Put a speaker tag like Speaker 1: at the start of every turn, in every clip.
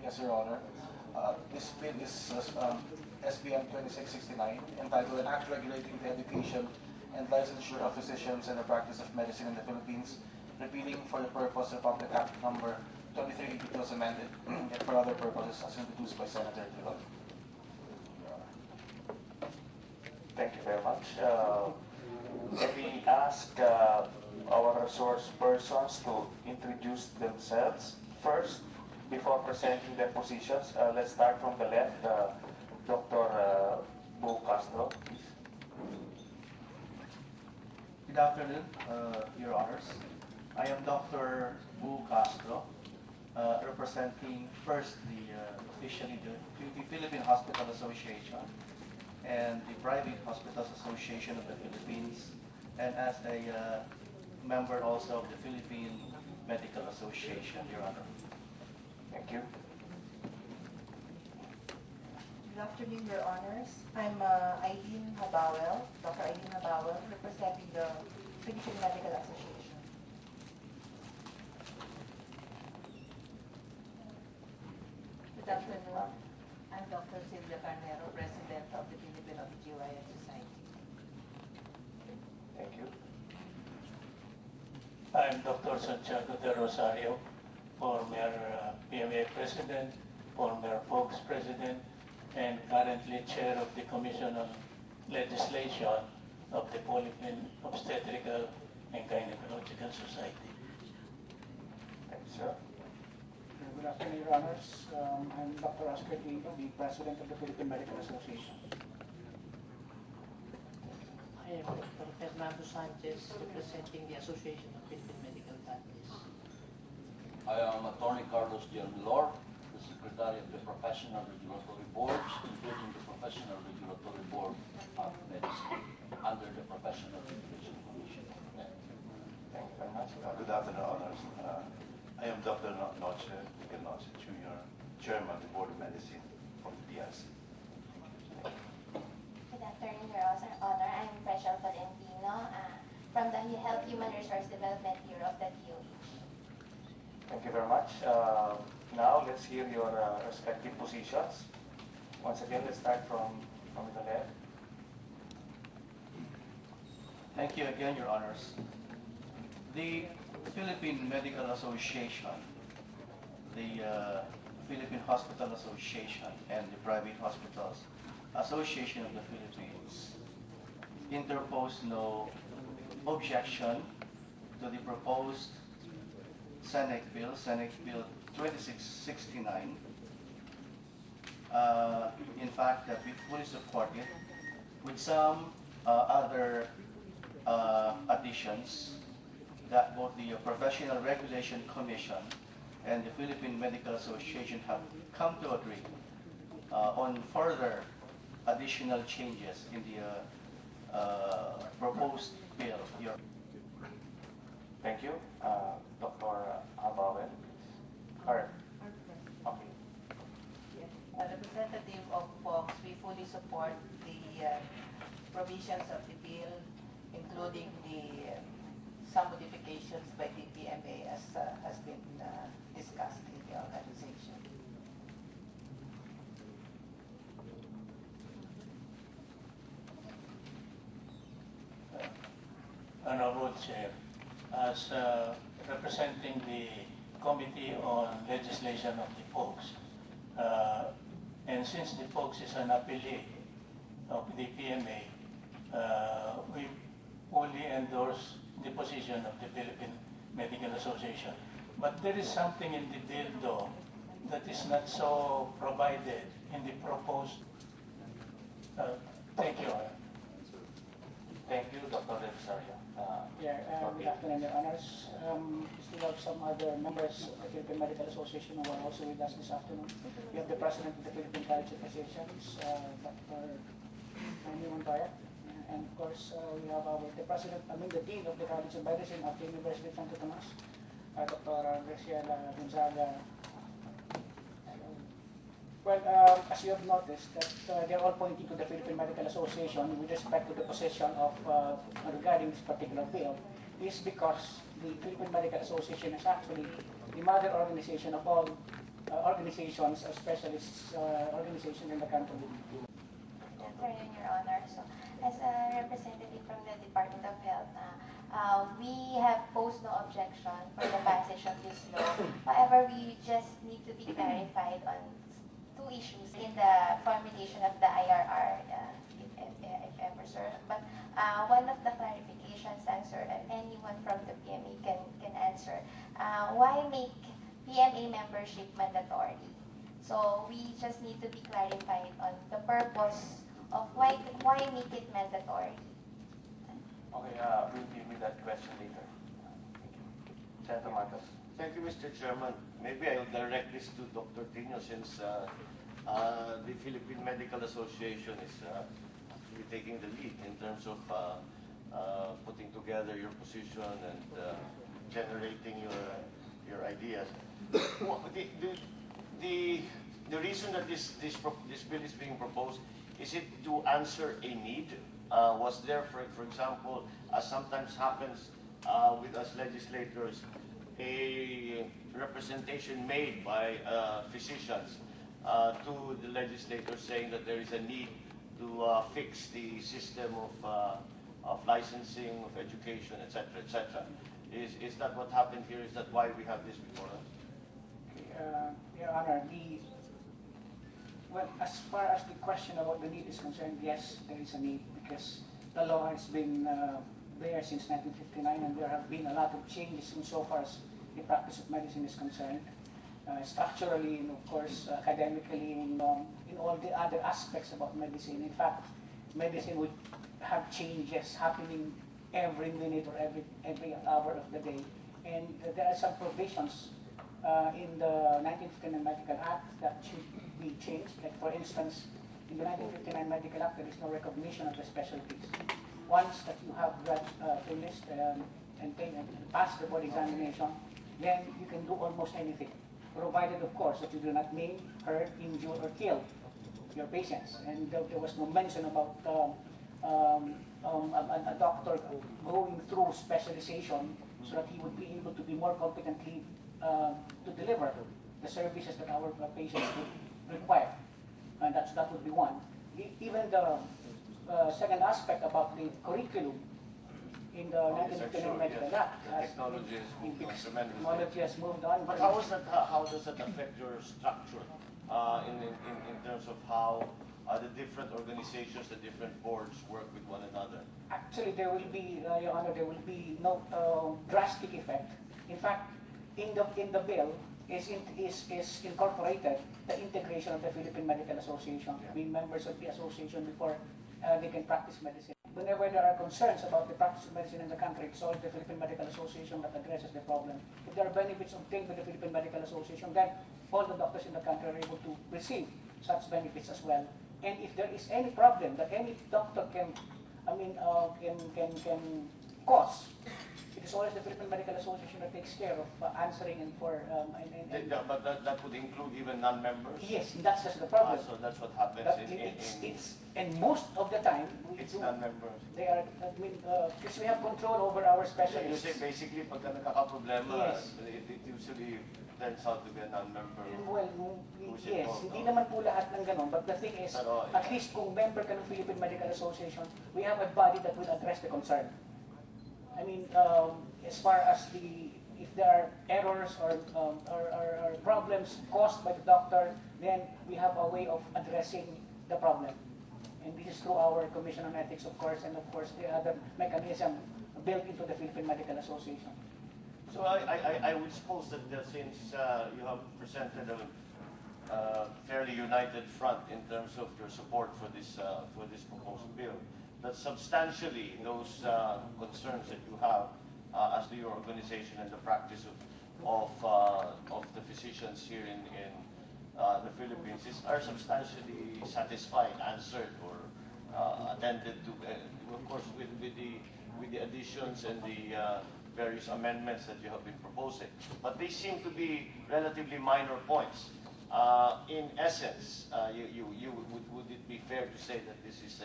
Speaker 1: Yes, Your Honor. This bill is SBM 2669, entitled An Act Regulating the Education and Licensure of Physicians and the Practice of Medicine in the Philippines, repealing for the purpose of Public Act number 2382 as amended, and for other purposes as introduced by Senator Tirol.
Speaker 2: Thank you very much. Can we ask our resource persons to introduce themselves first before presenting their positions? Let's start from the left. Dr. Bo Castro, please.
Speaker 3: Good afternoon, Your Honors. I am Dr. Bo Castro, representing first officially the Philippine Hospital Association and the Private Hospitals Association of the Philippines, and as a member also of the Philippine Medical Association, Your Honor.
Speaker 2: Thank you.
Speaker 4: Good afternoon, Your Honors. I'm Eileen Habawel, Dr. Eileen Habawel, representing the Philippine Medical Association.
Speaker 5: Good afternoon. I'm Dr. Silvia Carnero, President of the Filipino GYN Society.
Speaker 2: Thank you.
Speaker 6: I'm Dr. Santiago de Rosario, former PMA President, former FOX President, and currently Chair of the Commission on Legislation of the Philippine Obstetrical and Gynecological Society.
Speaker 2: Thank you, sir.
Speaker 7: Good afternoon, Your Honors. I'm Dr. Oscar Quinto, the President of the Philippine Medical Association.
Speaker 5: I am Dr. Fernando Sanchez, representing the Association of Philippine Medical Practice.
Speaker 8: I am Attorney Carlos Gianvilor, the Secretary of the Professional Regulatory Boards, including the Professional Regulatory Board of Medicine, under the Professional Regulation Commission.
Speaker 2: Thank you very much.
Speaker 9: Good afternoon, Honors. I am Dr. Noche, Miguel Noche, Jr., Chairman of the Board of Medicine from the PRC.
Speaker 10: Good afternoon, Your Honor. I'm Rachel Valentino from the Health Human Resource Development Bureau of the DOH.
Speaker 2: Thank you very much. Now let's hear your respective positions. Once again, let's start from the left.
Speaker 3: Thank you again, Your Honors. The Philippine Medical Association, the Philippine Hospital Association, and the Private Hospitals Association of the Philippines interposed no objection to the proposed Senate Bill 2669. In fact, that we fully support it with some other additions that both the Professional Regulation Commission and the Philippine Medical Association have come to agree on further additional changes in the proposed bill.
Speaker 2: Thank you. Dr. Habawel. Okay.
Speaker 5: As representative of FOX, we fully support the provisions of the bill, including some modifications by the PMA as has been discussed in the organization.
Speaker 6: Honorable Chair, as representing the Committee on Legislation of the FOX, and since the FOX is an affiliate of the PMA, we fully endorse the position of the Philippine Medical Association. But there is something in the bill, though, that is not so provided in the proposed. Thank you.
Speaker 2: Thank you, Dr. De Rosario.
Speaker 7: Good afternoon, Your Honors. We still have some other members of the Philippine Medical Association who are also with us this afternoon. We have the President of the Philippine College of Physicians, Dr. Montoya. And of course, we have the Dean of the College of Medicine of the University of Santo Tomas, Dr. Graciela Gonzaga. Well, as you have noticed, that they're all pointing to the Philippine Medical Association with respect to the position of regarding this particular bill, is because the Philippine Medical Association is actually the mother organization of all organizations or specialist organizations in the country.
Speaker 10: Good afternoon, Your Honor. So, as a representative from the Department of Health, we have posed no objection for the passage of this law. However, we just need to be clarified on two issues in the formulation of the IRR, if ever, sir. But one of the clarifications, answer, anyone from the PMA can answer. Why make PMA membership mandatory? So we just need to be clarified on the purpose of why make it mandatory.
Speaker 2: Okay, we'll deal with that question later. Senator Marcos.
Speaker 11: Thank you, Mr. Chairman. Maybe I'll direct this to Dr. Tino since the Philippine Medical Association is actually taking the lead in terms of putting together your position and generating your ideas. Well, the reason that this bill is being proposed, is it to answer a need? Was there, for example, as sometimes happens with us legislators, a representation made by physicians to the legislators saying that there is a need to fix the system of licensing, of education, etc., etc. Is that what happened here? Is that why we have this before us?
Speaker 7: Your Honor, well, as far as the question about the need is concerned, yes, there is a need because the law has been there since 1959 and there have been a lot of changes insofar as the practice of medicine is concerned. Structurally and of course academically in all the other aspects about medicine. In fact, medicine would have changes happening every minute or every hour of the day. And there are some provisions in the 1959 Medical Act that should be changed. Like for instance, in the 1959 Medical Act, there is no recognition of the specialties. Once that you have finished and passed the board examination, then you can do almost anything, provided of course that you do not maim, hurt, injure, or kill your patients. And there was no mention about a doctor going through specialization so that he would be able to be more competently to deliver the services that our patients would require. And that would be one. Even the second aspect about the curriculum in the 1959 Medical Act.
Speaker 11: Technology has moved on tremendously.
Speaker 7: Technology has moved on.
Speaker 11: But how does that affect your structure in terms of how the different organizations, the different boards work with one another?
Speaker 7: Actually, there will be, Your Honor, there will be no drastic effect. In fact, in the bill is incorporated the integration of the Philippine Medical Association, being members of the association before they can practice medicine. Whenever there are concerns about the practice of medicine in the country, it's always the Philippine Medical Association that addresses the problem. If there are benefits obtained by the Philippine Medical Association, then all the doctors in the country are able to receive such benefits as well. And if there is any problem that any doctor can cause, it is always the Philippine Medical Association that takes care of answering and for.
Speaker 11: But that would include even non-members?
Speaker 7: Yes, that's just the problem.
Speaker 11: So that's what happens
Speaker 7: and most of the time,
Speaker 11: it's non-members.
Speaker 7: They are, because we have control over our specialists.
Speaker 11: You say basically, pagka nakaka-problema,
Speaker 7: yes.
Speaker 11: it usually turns out to be a non-member.
Speaker 7: Well, yes, hindi naman po lahat ng ganon. But the thing is, at least kung member ka ng Philippine Medical Association, we have a body that will address the concern. I mean, as far as if there are errors or problems caused by the doctor, then we have a way of addressing the problem. And this is through our Commission on Ethics, of course, and of course the other mechanism built into the Philippine Medical Association.
Speaker 11: So I would suppose that since you have presented a fairly united front in terms of your support for this proposed bill, that substantially those concerns that you have as to your organization and the practice of the physicians here in the Philippines are substantially satisfied, answered, or attended to, of course, with the additions and the various amendments that you have been proposing. But they seem to be relatively minor points. In essence, would it be fair to say that this is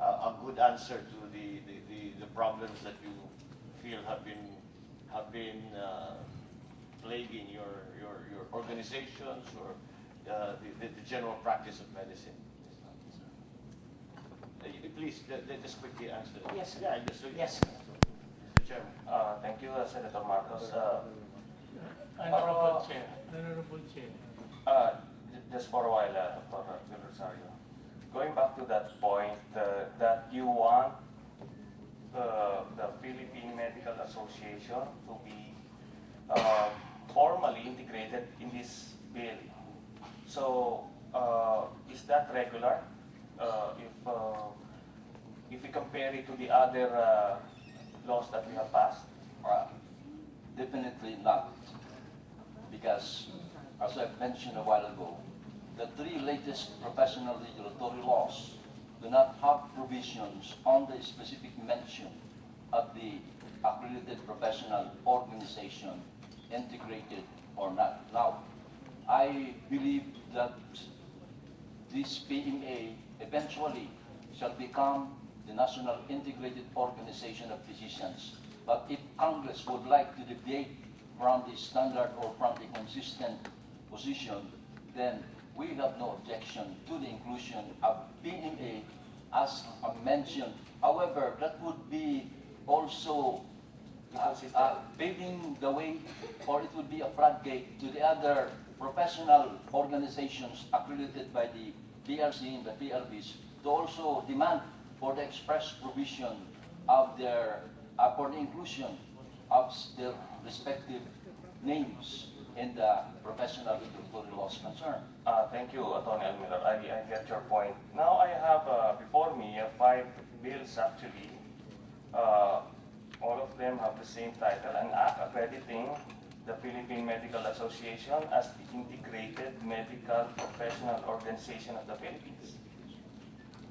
Speaker 11: a good answer to the problems that you feel have been plaguing your organizations or the general practice of medicine? Please, just quickly answer.
Speaker 7: Yes.
Speaker 11: Yeah,
Speaker 7: Yes.
Speaker 11: Mr. Chairman.
Speaker 2: Thank you, Senator Marcos.
Speaker 6: Honorable Chair.
Speaker 2: Just for a while, Dr. Del Rosario. Going back to that point, that you want the Philippine Medical Association to be formally integrated in this bill. So, is that regular? If we compare it to the other laws that we have passed?
Speaker 8: Definitely not, because as I mentioned a while ago, the three latest professional regulatory laws do not have provisions on the specific mention of the accredited professional organization, integrated or not. Now, I believe that this PMA eventually shall become the National Integrated Organization of Physicians. But if Congress would like to deviate from the standard or from the consistent position, then we have no objection to the inclusion of PMA as mentioned. However, that would be also paving the way, or it would be a floodgate to the other professional organizations accredited by the PRC and the PLBs to also demand for the express provision of their, for the inclusion of their respective names in the professional regulatory laws concerned.
Speaker 2: Thank you, Attorney Almiller. I get your point. Now I have before me 5 bills actually. All of them have the same title, an act accrediting the Philippine Medical Association as the integrated medical professional organization of the Philippines.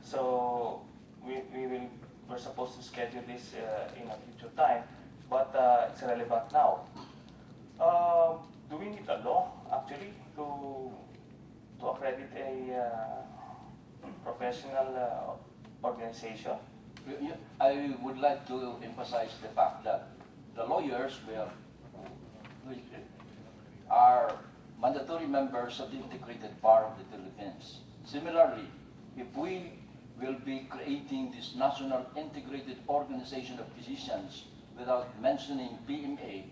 Speaker 2: So we're supposed to schedule this in a future time, but it's relevant now. Do we need a law actually to accredit a professional organization?
Speaker 8: I would like to emphasize the fact that the lawyers are mandatory members of the Integrated Bar of the Philippines. Similarly, if we will be creating this National Integrated Organization of Physicians without mentioning PMA,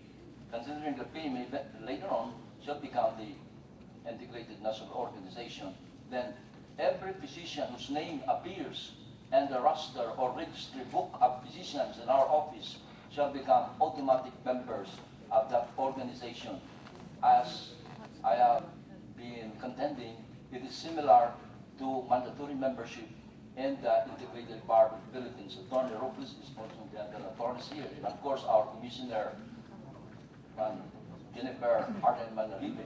Speaker 8: considering the PMA later on shall become the Integrated National Organization, then every physician whose name appears in the roster or registry book of physicians in our office shall become automatic members of that organization. As I have been contending, it is similar to mandatory membership in the Integrated Bar of the Philippines. Attorney Robles is also the other attorneys here. And of course, our Commissioner, Jennifer Arden Manalibe,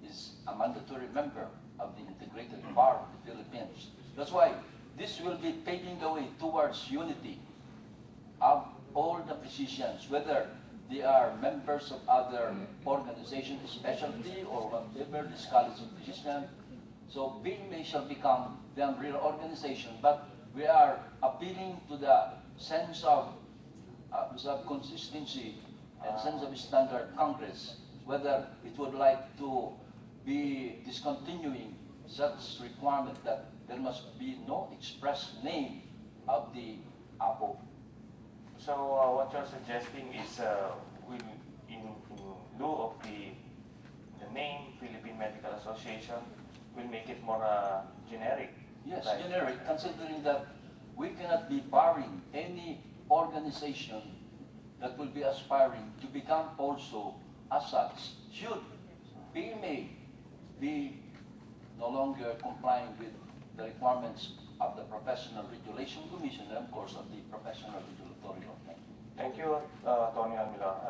Speaker 8: is a mandatory member of the Integrated Bar of the Philippines. That's why this will be paving the way towards unity of all the physicians, whether they are members of other organizations, specialty, or whatever, this College of Physicians. So PMA shall become the umbrella organization, but we are appealing to the sense of consistency and sense of standard Congress, whether it would like to be discontinuing such requirement that there must be no express name of the APO.
Speaker 2: So what you're suggesting is in lieu of the name Philippine Medical Association, we'll make it more generic.
Speaker 8: Yes,
Speaker 2: like,
Speaker 8: generic, considering that we cannot be barring any organization that will be aspiring to become also as such. Should PMA be no longer complying with the requirements of the Professional Regulation Commission and of course of the Professional Regulatory Law.
Speaker 2: Thank you, Tony Almila.